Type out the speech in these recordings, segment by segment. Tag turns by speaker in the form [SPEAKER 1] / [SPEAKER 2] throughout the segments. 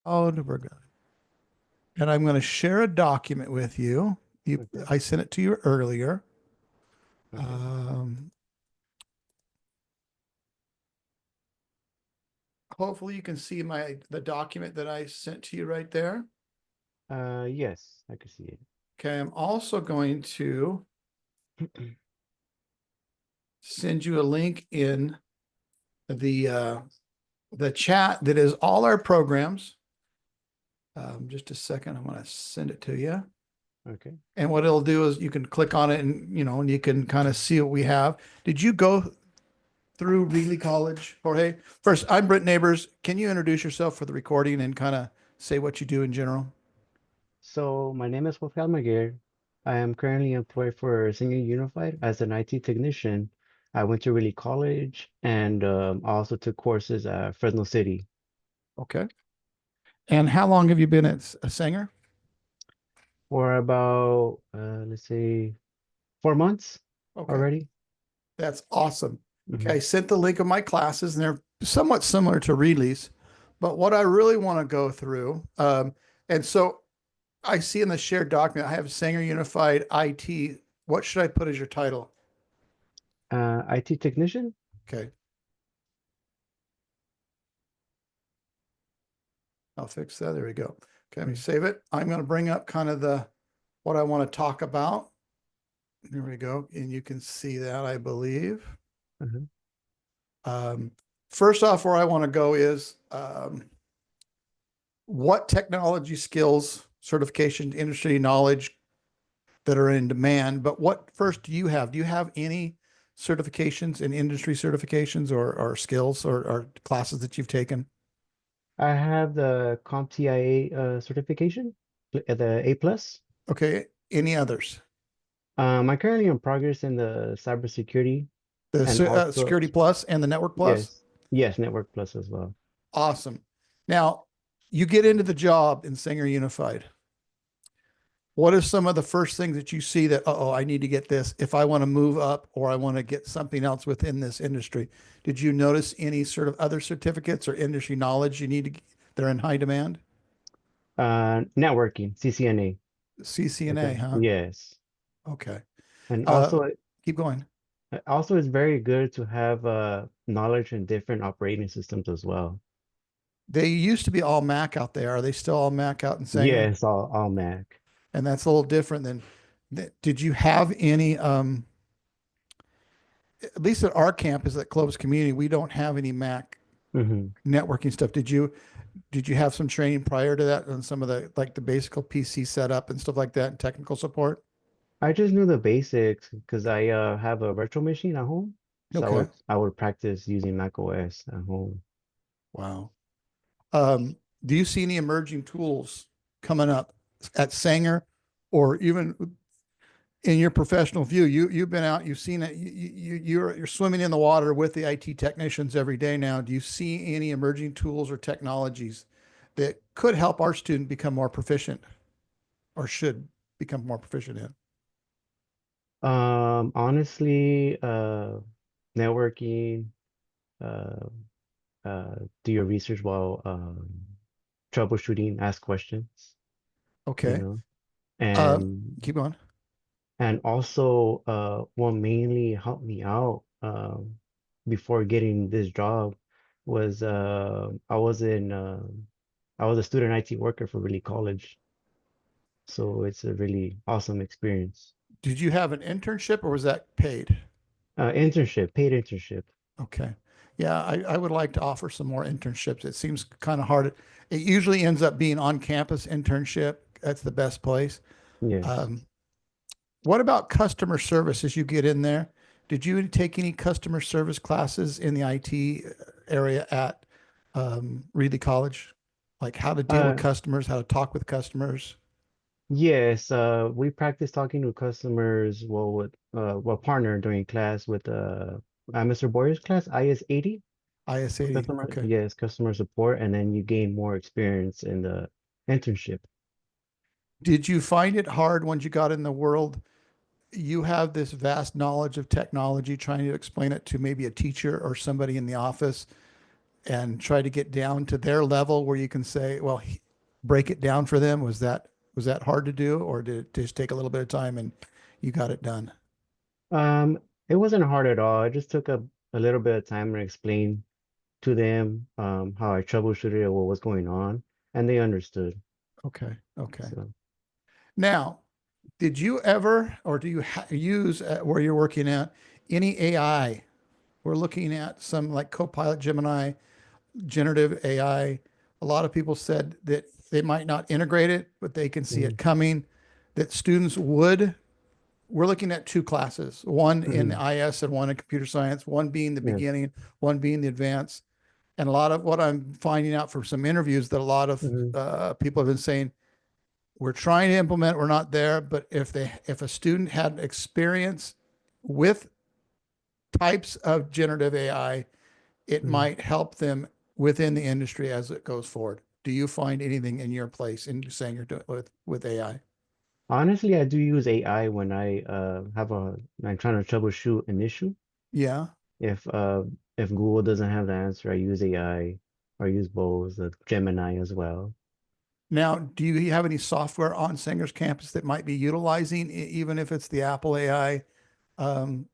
[SPEAKER 1] Oh, we're good. And I'm going to share a document with you.
[SPEAKER 2] Okay.
[SPEAKER 1] I sent it to you earlier.
[SPEAKER 2] Okay.
[SPEAKER 1] Um, Hopefully you can see the document that I sent to you right there.
[SPEAKER 2] Yes, I could see it.
[SPEAKER 1] Okay, I'm also going to send you a link in the chat that is all our programs. Just a second, I'm going to send it to you.
[SPEAKER 2] Okay.
[SPEAKER 1] And what it'll do is you can click on it and you can kind of see what we have. Did you go through Reedley College, Jorge? First, I'm Brent Nabors. Can you introduce yourself for the recording and kind of say what you do in general?
[SPEAKER 2] So my name is Jorge Almaguer. I am currently employed for Senior Unified as an IT technician. I went to Reilly College and I also took courses at Fresno City
[SPEAKER 1] Okay. And how long have you been a singer?
[SPEAKER 2] for about let's say 4 months
[SPEAKER 1] Okay.
[SPEAKER 2] already.
[SPEAKER 1] That's awesome. Okay. I
[SPEAKER 2] Hmm.
[SPEAKER 1] sent the link of my classes and they're somewhat similar to Reedley's, but what I really want to go through, and so I see in the shared document, I have Sanger Unified IT. What should I put as your title?
[SPEAKER 2] IT technician.
[SPEAKER 1] Okay. I'll fix that. There we go. Okay. Let me save it. I'm going to bring up kind of what I want to talk about. There we go. And you can see that, I believe.
[SPEAKER 2] Uh-huh.
[SPEAKER 1] Um, First off, where I want to go is what technology skills, certification, industry knowledge that are in demand. But what first do you have? Do you have any certifications and industry certifications or skills or classes that you've taken?
[SPEAKER 2] I have the CompTIA A certification, the A plus.
[SPEAKER 1] Okay. Any others?
[SPEAKER 2] I'm currently in progress in the cybersecurity and
[SPEAKER 1] The
[SPEAKER 2] also
[SPEAKER 1] Security Plus and the Network Plus?
[SPEAKER 2] yes, yes, Network Plus as well.
[SPEAKER 1] Awesome. Now, you get into the job in Sanger Unified. What are some of the first things that you see that, oh, I need to get this if I want to move up or I want to get something else within this industry? Did you notice any sort of other certificates or industry knowledge you need to, they're in high demand?
[SPEAKER 2] Networking, CCNA.
[SPEAKER 1] CCNA,
[SPEAKER 2] Okay.
[SPEAKER 1] huh?
[SPEAKER 2] Yes.
[SPEAKER 1] Okay.
[SPEAKER 2] And
[SPEAKER 1] Uh,
[SPEAKER 2] also,
[SPEAKER 1] Keep going.
[SPEAKER 2] it's very good to have knowledge in different operating systems as well.
[SPEAKER 1] They used to be all Mac out there. Are they still all Mac out in Sanger?
[SPEAKER 2] Yes, all Mac.
[SPEAKER 1] And that's a little different than, did you have any, at least at our campus at Clovis Community, we don't have any Mac
[SPEAKER 2] Hmm.
[SPEAKER 1] networking stuff. Did you have some training prior to that on some of the like the basic PC setup and stuff like that and technical support?
[SPEAKER 2] I just knew the basics because I have a virtual machine at home. So
[SPEAKER 1] Okay.
[SPEAKER 2] I would practice using Mac OS at home.
[SPEAKER 1] Wow. Do you see any emerging tools coming up at Sanger or even in your professional view? You've been out, you've seen it, you're swimming in the water with the IT technicians every day now. Do you see any emerging tools or technologies that could help our student become more proficient or should become more proficient in?
[SPEAKER 2] Honestly, networking, uh, do your research while troubleshooting, ask questions, you
[SPEAKER 1] Okay.
[SPEAKER 2] know,
[SPEAKER 1] Uh,
[SPEAKER 2] and
[SPEAKER 1] Keep going.
[SPEAKER 2] also what mainly helped me out before getting this job was I was a student IT worker for Reilly College, so it's a really awesome experience.
[SPEAKER 1] Did you have an internship or was that paid?
[SPEAKER 2] Internship, paid internship.
[SPEAKER 1] Okay. Yeah, I would like to offer some more internships. It seems kind of hard. It usually ends up being on campus internship. That's the best place.
[SPEAKER 2] Yes.
[SPEAKER 1] Um, what about customer service as you get in there? Did you take any customer service classes in the IT area at Reedley College? Like how to deal with
[SPEAKER 2] Uh,
[SPEAKER 1] customers, how to talk with customers?
[SPEAKER 2] yes, we practice talking to customers, well, with well, partner during class with Mr. Boyer's class, IS 80,
[SPEAKER 1] IS80.
[SPEAKER 2] customer,
[SPEAKER 1] Okay.
[SPEAKER 2] yes, customer support, and then you gain more experience in the internship.
[SPEAKER 1] Did you find it hard once you got in the world? You have this vast knowledge of technology, trying to explain it to maybe a teacher or somebody in the office. and try to get down to their level where you can say, well, break it down for them? Was that hard to do, or did it just take a little bit of time and you got it done?
[SPEAKER 2] Um, it wasn't hard at all. It just took a little bit of time to explain to them how I troubleshooted or what was going on, and they understood.
[SPEAKER 1] Okay. Okay.
[SPEAKER 2] So,
[SPEAKER 1] Now, did you ever, or do you use where you're working at any AI? We're looking at some like Copilot, Gemini, generative AI. A lot of people said that they might not integrate it, but they can see
[SPEAKER 2] mhm,
[SPEAKER 1] it coming, that students would. We're looking at two classes, one in
[SPEAKER 2] mhm,
[SPEAKER 1] the IS and one in computer science, one being the
[SPEAKER 2] yes,
[SPEAKER 1] beginning, one being the advanced. And a lot of what I'm finding out from some interviews that a lot of
[SPEAKER 2] mhm,
[SPEAKER 1] people have been saying, we're trying to implement, we're not there, but if a student had experience with types of generative AI, it
[SPEAKER 2] mhm.
[SPEAKER 1] might help them within the industry as it goes forward. Do you find anything in your place in saying you're doing with AI?
[SPEAKER 2] Honestly, I do use AI when I'm trying to troubleshoot an issue.
[SPEAKER 1] Yeah.
[SPEAKER 2] If uh if Google doesn't have the answer, I use AI or use both, Gemini as well.
[SPEAKER 1] Now, do you have any software on Sanger's campus that might be utilizing, even if it's the Apple AI, um,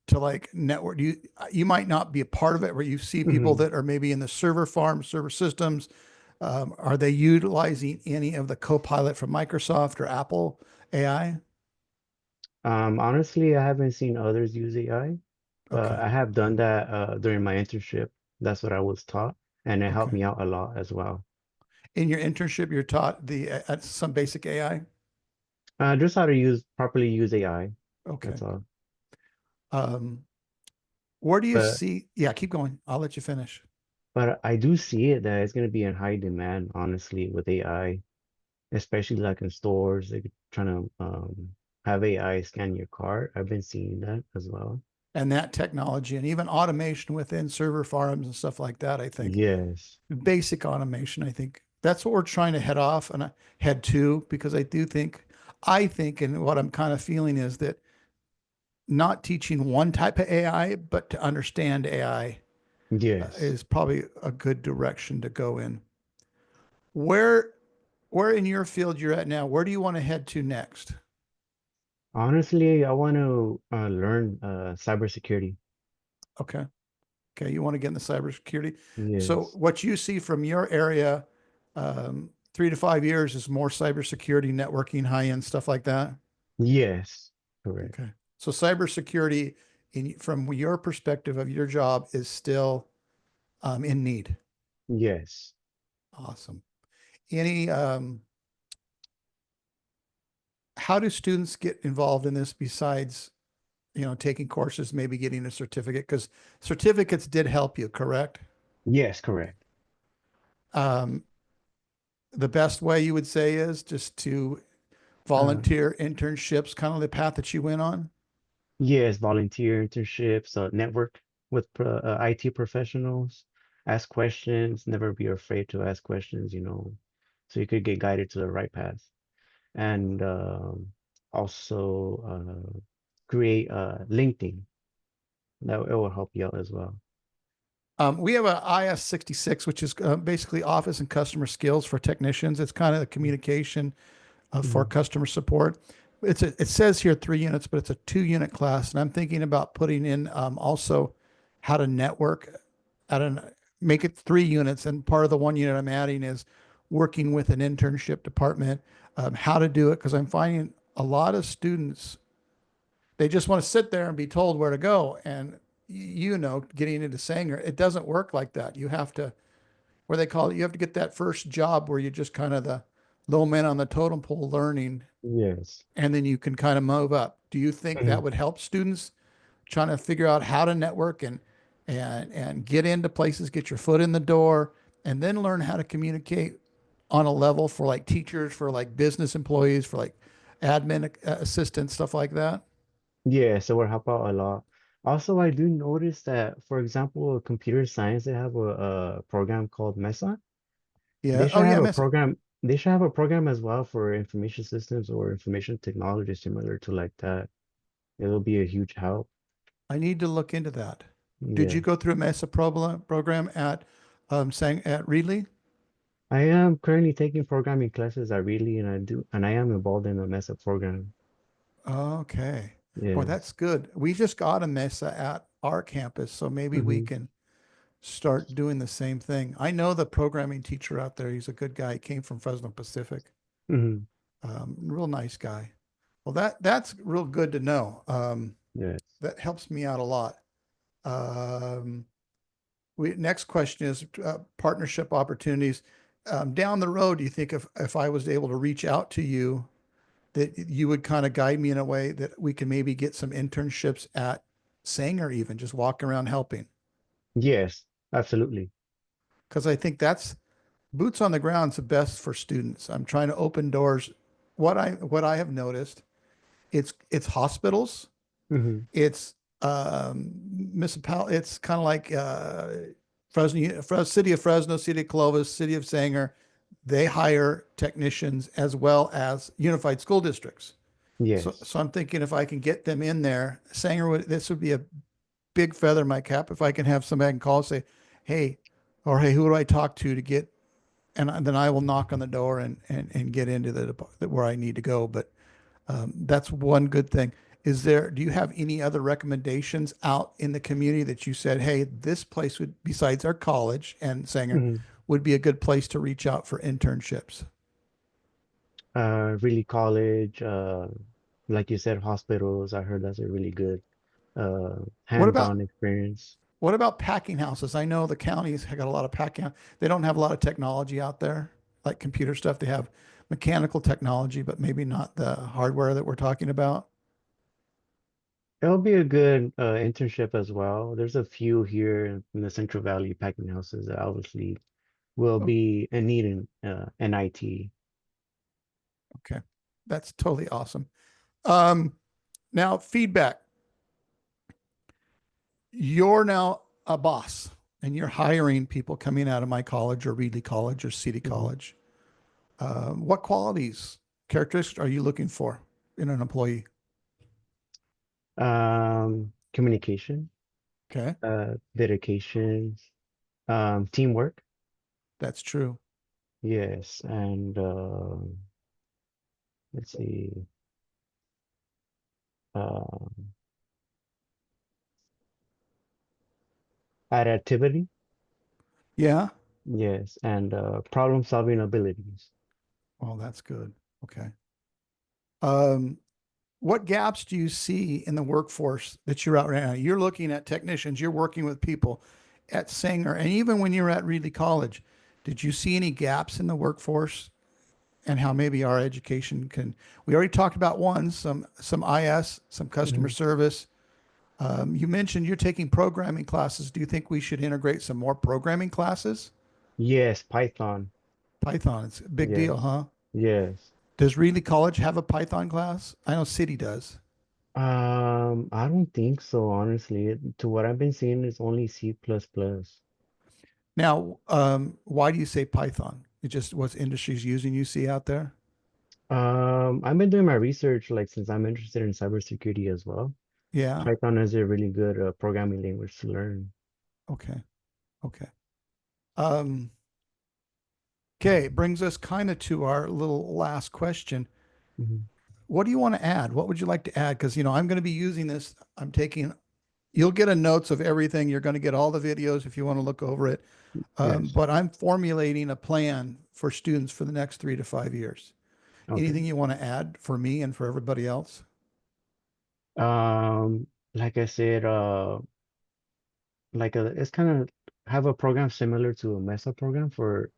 [SPEAKER 1] to like network? You might not be a part of it, where you see people
[SPEAKER 2] Mhm.
[SPEAKER 1] that are maybe in the server farm, server systems. Are they utilizing any of the Copilot from Microsoft or Apple AI?
[SPEAKER 2] Honestly, I haven't seen others use AI, but
[SPEAKER 1] Okay.
[SPEAKER 2] I have done that during my internship. That's what I was taught, and it helped
[SPEAKER 1] Okay.
[SPEAKER 2] me out a lot as well.
[SPEAKER 1] In your internship, you're taught the some basic AI.
[SPEAKER 2] Just how to properly use AI.
[SPEAKER 1] Okay.
[SPEAKER 2] That's all.
[SPEAKER 1] Um, where do you
[SPEAKER 2] But
[SPEAKER 1] see? Yeah, keep going. I'll let you finish.
[SPEAKER 2] but I do see it that it's going to be in high demand, honestly, with AI, especially like in stores. They're trying to have AI scan your card. I've been seeing that as well.
[SPEAKER 1] And that technology and even automation within server farms and stuff like that, I think
[SPEAKER 2] Yes.
[SPEAKER 1] basic automation, I think that's what we're trying to head off and head to, because I think, and what I'm kind of feeling is that not teaching one type of AI, but to understand AI
[SPEAKER 2] Yes.
[SPEAKER 1] is probably a good direction to go in. Where, where in your field you're at now, where do you want to head to next?
[SPEAKER 2] Honestly, I want to learn cybersecurity.
[SPEAKER 1] Okay. Okay, you want to get in the cybersecurity. So
[SPEAKER 2] Yes.
[SPEAKER 1] what you see from your area, 3 to 5 years is more cybersecurity, networking, high end stuff like that.
[SPEAKER 2] Yes. Correct.
[SPEAKER 1] Okay. So cybersecurity, from your perspective of your job, is still in need.
[SPEAKER 2] Yes.
[SPEAKER 1] Awesome. Any, how do students get involved in this besides, taking courses, maybe getting a certificate? Because certificates did help you, correct?
[SPEAKER 2] Yes, correct.
[SPEAKER 1] Um, the best way you would say is just to
[SPEAKER 2] Uh,
[SPEAKER 1] volunteer internships, kind of the path that you went on.
[SPEAKER 2] yes, volunteer internships, network with IT professionals, ask questions, never be afraid to ask questions, so you could get guided to the right path. And also create LinkedIn. That it will help you out as well.
[SPEAKER 1] We have a IS-66, which is basically office and customer skills for technicians. It's kind of the communication for
[SPEAKER 2] Mhm.
[SPEAKER 1] customer support. It says here 3 units, but it's a 2 unit class, and I'm thinking about putting in also how to network at an make it 3 units. And part of the 1 unit I'm adding is working with an internship department, how to do it, because I'm finding a lot of students, they just want to sit there and be told where to go. And getting into Sanger, it doesn't work like that. You have to, where they call it, you have to get that first job where you're just kind of the low man on the totem pole learning,
[SPEAKER 2] Yes.
[SPEAKER 1] and then you can kind of move up. Do you think that
[SPEAKER 2] Mhm.
[SPEAKER 1] would help students trying to figure out how to network and get into places, get your foot in the door, and then learn how to communicate on a level for like teachers, for like business employees, for like admin assistants, stuff like that?
[SPEAKER 2] Yeah, so it will help out a lot. Also, I do notice that, for example, computer science, they have a program called Mesa.
[SPEAKER 1] Yeah.
[SPEAKER 2] They
[SPEAKER 1] Oh
[SPEAKER 2] should
[SPEAKER 1] yeah,
[SPEAKER 2] have a
[SPEAKER 1] Mesa.
[SPEAKER 2] program. They should have a program as well for information systems or information technology similar to like that. It'll be a huge help.
[SPEAKER 1] I need to look into that. Did
[SPEAKER 2] Yeah.
[SPEAKER 1] you go through a Mesa program at saying at Reedley?
[SPEAKER 2] I am currently taking programming classes at Really, and I am involved in a MESA program.
[SPEAKER 1] Okay. Boy,
[SPEAKER 2] Yes.
[SPEAKER 1] that's good. We just got a Mesa at our campus, so maybe we
[SPEAKER 2] Hmm.
[SPEAKER 1] can start doing the same thing. I know the programming teacher out there. He's a good guy. He came from Fresno Pacific.
[SPEAKER 2] Hmm.
[SPEAKER 1] Real nice guy. Well, that's real good to know.
[SPEAKER 2] Yes.
[SPEAKER 1] That helps me out a lot. Um, next question is partnership opportunities. Down the road, do you think if I was able to reach out to you, that you would kind of guide me in a way that we can maybe get some internships at Sanger, even just walking around helping?
[SPEAKER 2] Yes, absolutely.
[SPEAKER 1] Because I think that's boots on the ground is the best for students. I'm trying to open doors. What I have noticed, it's hospitals,
[SPEAKER 2] Hmm.
[SPEAKER 1] it's municipal. It's kind of like City of Fresno, City of Clovis, City of Sanger. They hire technicians as well as unified school districts. So,
[SPEAKER 2] Yes.
[SPEAKER 1] so I'm thinking if I can get them in there, Sanger this would be a big feather in my cap if I can have somebody I can call and say, hey, or hey, who do I talk to get, and then I will knock on the door and get into where I need to go. But that's one good thing. Do you have any other recommendations out in the community that you said, hey, this place would, besides our college and Sanger,
[SPEAKER 2] Hmm.
[SPEAKER 1] would be a good place to reach out for internships?
[SPEAKER 2] Really college, like you said, hospitals. I heard that's a really good
[SPEAKER 1] What about
[SPEAKER 2] hands-on experience.
[SPEAKER 1] what about packing houses? I know the counties have got a lot of packing. They don't have a lot of technology out there, like computer stuff. They have mechanical technology, but maybe not the hardware that we're talking about.
[SPEAKER 2] It'll be a good internship as well. There's a few here in the Central Valley packing houses that obviously will
[SPEAKER 1] Oh,
[SPEAKER 2] be in need in IT.
[SPEAKER 1] okay, that's totally awesome. Um, Now feedback. You're now a boss and you're hiring people coming out of my college or Reedley College or City
[SPEAKER 2] Mhm.
[SPEAKER 1] College. What qualities, characteristics are you looking for in an employee?
[SPEAKER 2] Communication,
[SPEAKER 1] Okay,
[SPEAKER 2] dedication, teamwork.
[SPEAKER 1] that's true.
[SPEAKER 2] Yes, and let's see, um, adaptivity.
[SPEAKER 1] Yeah.
[SPEAKER 2] Yes, and problem-solving abilities.
[SPEAKER 1] Well, that's good. Okay. Um, what gaps do you see in the workforce that you're out right now? You're looking at technicians, you're working with people at Sanger, and even when you were at Reedley College, did you see any gaps in the workforce and how maybe our education can? We already talked about one, some IS, some customer
[SPEAKER 2] Mhm.
[SPEAKER 1] service. You mentioned you're taking programming classes. Do you think we should integrate some more programming classes?
[SPEAKER 2] Yes, Python.
[SPEAKER 1] Python, it's a big deal,
[SPEAKER 2] Yes,
[SPEAKER 1] huh?
[SPEAKER 2] yes.
[SPEAKER 1] Does Reedley College have a Python class? I know City does.
[SPEAKER 2] I don't think so, honestly. To what I've been seeing, it's only C++.
[SPEAKER 1] Now, why do you say Python? It just what's industries using you see out there?
[SPEAKER 2] I've been doing my research like since I'm interested in cybersecurity as well.
[SPEAKER 1] Yeah.
[SPEAKER 2] Python is a really good programming language to learn.
[SPEAKER 1] Okay. Okay. Um, okay. Brings us kind of to our little last question.
[SPEAKER 2] Mhm.
[SPEAKER 1] What do you want to add? What would you like to add? Because, I'm going to be using this. You'll get a notes of everything. You're going to get all the videos if you want to look over it.
[SPEAKER 2] Yes.
[SPEAKER 1] But I'm formulating a plan for students for the next 3 to 5 years.
[SPEAKER 2] Okay.
[SPEAKER 1] Anything you want to add for me and for everybody else?
[SPEAKER 2] Like I said, it's kind of have a program similar to a MESA program for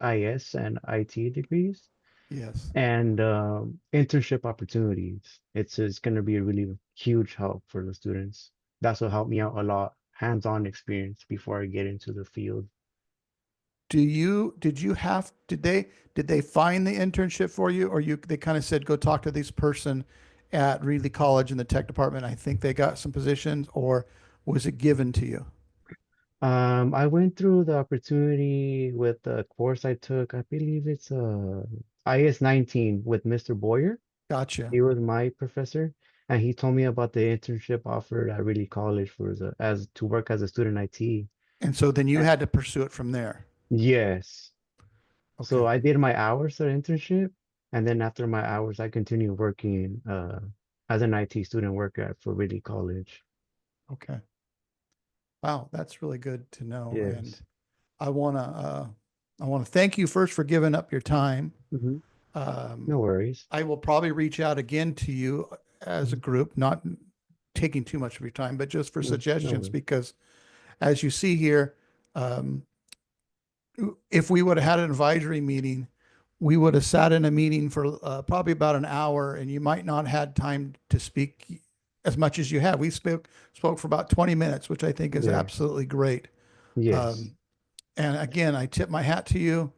[SPEAKER 2] IS and IT degrees
[SPEAKER 1] Yes.
[SPEAKER 2] and internship opportunities. It's going to be a really huge help for the students. That's what helped me out a lot, hands-on experience before I get into the field.
[SPEAKER 1] Did they find the internship for you or they kind of said, go talk to this person at Reedley College in the tech department? I think they got some positions, or was it given to you?
[SPEAKER 2] I went through the opportunity with the course I took. I believe it's IS 19 with Mr. Boyer.
[SPEAKER 1] Gotcha.
[SPEAKER 2] He was my professor, and he told me about the internship offered at Really College for as to work as a student IT.
[SPEAKER 1] And so then you
[SPEAKER 2] Uh,
[SPEAKER 1] had to pursue it from there.
[SPEAKER 2] Yes.
[SPEAKER 1] Okay.
[SPEAKER 2] So I did my hours of internship, and then after my hours, I continued working as an IT student worker at Fort College.
[SPEAKER 1] Okay. Wow, that's really good to know. And
[SPEAKER 2] Yes.
[SPEAKER 1] I want to thank you first for giving up your time.
[SPEAKER 2] Hmm.
[SPEAKER 1] Um,
[SPEAKER 2] No worries.
[SPEAKER 1] I will probably reach out again to you as a
[SPEAKER 2] Mhm.
[SPEAKER 1] group, not taking too much of your time, but just for
[SPEAKER 2] No
[SPEAKER 1] suggestions,
[SPEAKER 2] worries.
[SPEAKER 1] because as you see here, um, if we would have had an advisory meeting, we would have sat in a meeting for probably about an hour, and you might not had time to speak as much as you have. We spoke for about 20 minutes, which I think is
[SPEAKER 2] Yes.
[SPEAKER 1] absolutely great.
[SPEAKER 2] Yes.
[SPEAKER 1] Um, and again, I tip my hat to you.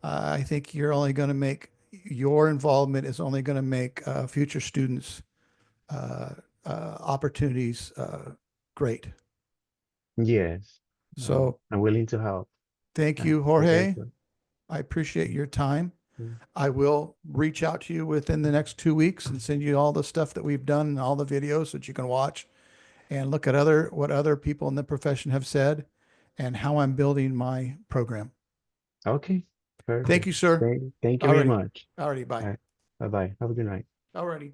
[SPEAKER 1] I think you're only going to make your involvement is only going to make future students opportunities great.
[SPEAKER 2] Yes.
[SPEAKER 1] So
[SPEAKER 2] I'm willing to help.
[SPEAKER 1] thank you,
[SPEAKER 2] Look
[SPEAKER 1] Jorge.
[SPEAKER 2] into it.
[SPEAKER 1] I appreciate
[SPEAKER 2] Mm,
[SPEAKER 1] your time.
[SPEAKER 2] mm.
[SPEAKER 1] I will reach out to you within the next 2 weeks and send you all the stuff that we've done and all the videos that you can watch and look at what other people in the profession have said and how I'm building my program.
[SPEAKER 2] Okay.
[SPEAKER 1] Thank
[SPEAKER 2] Perfect.
[SPEAKER 1] you, sir.
[SPEAKER 2] Thank you very
[SPEAKER 1] Alrighty.
[SPEAKER 2] much.
[SPEAKER 1] Alrighty.
[SPEAKER 2] All
[SPEAKER 1] Bye.
[SPEAKER 2] right. Bye-bye. Have a good night.
[SPEAKER 1] Alrighty.